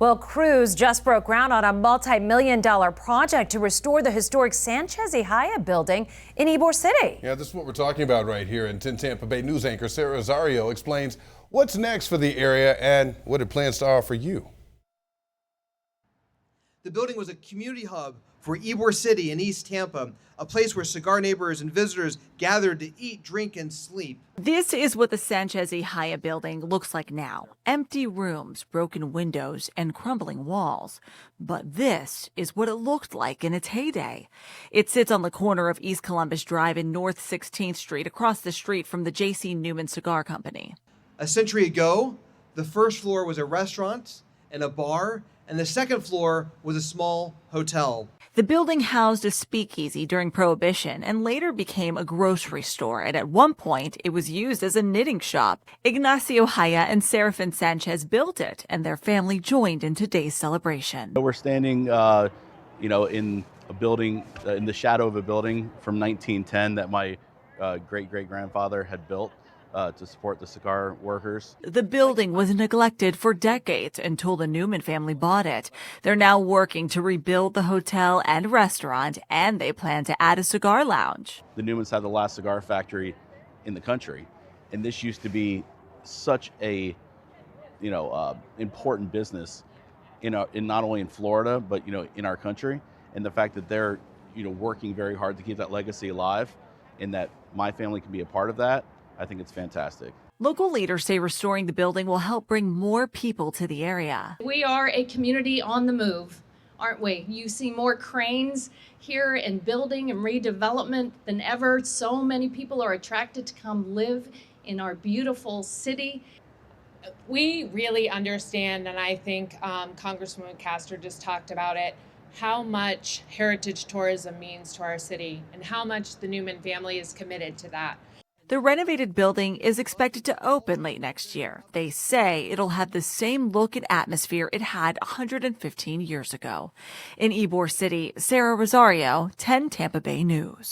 Well, crews just broke ground on a multi-million-dollar project to restore the historic Sanchez y Haya building in Ybor City. Yeah, this is what we're talking about right here. And 10 Tampa Bay news anchor Sarah Rosario explains what's next for the area and what it plans to offer you. The building was a community hub for Ybor City in East Tampa, a place where cigar neighbors and visitors gathered to eat, drink, and sleep. This is what the Sanchez y Haya building looks like now. Empty rooms, broken windows, and crumbling walls. But this is what it looked like in its heyday. It sits on the corner of East Columbus Drive and North 16th Street, across the street from the J.C. Newman Cigar Company. A century ago, the first floor was a restaurant and a bar, and the second floor was a small hotel. The building housed a speakeasy during Prohibition and later became a grocery store, and at one point it was used as a knitting shop. Ignacio Haya and Serafin Sanchez built it, and their family joined in today's celebration. We're standing, in a building, in the shadow of a building from 1910 that my great-great-grandfather had built to support the cigar workers. The building was neglected for decades until the Newman family bought it. They're now working to rebuild the hotel and restaurant, and they plan to add a cigar lounge. The Newmans had the last cigar factory in the country, and this used to be such a, important business in not only in Florida but in our country. And the fact that they're working very hard to keep that legacy alive, and that my family can be a part of that, I think it's fantastic. Local leaders say restoring the building will help bring more people to the area. We are a community on the move, aren't we? You see more cranes here in building and redevelopment than ever. So many people are attracted to come live in our beautiful city. We really understand, and I think Congresswoman Castor just talked about it, how much heritage tourism means to our city and how much the Newman family is committed to that. The renovated building is expected to open late next year. They say it'll have the same look and atmosphere it had 115 years ago. In Ybor City, Sarah Rosario, 10 Tampa Bay News.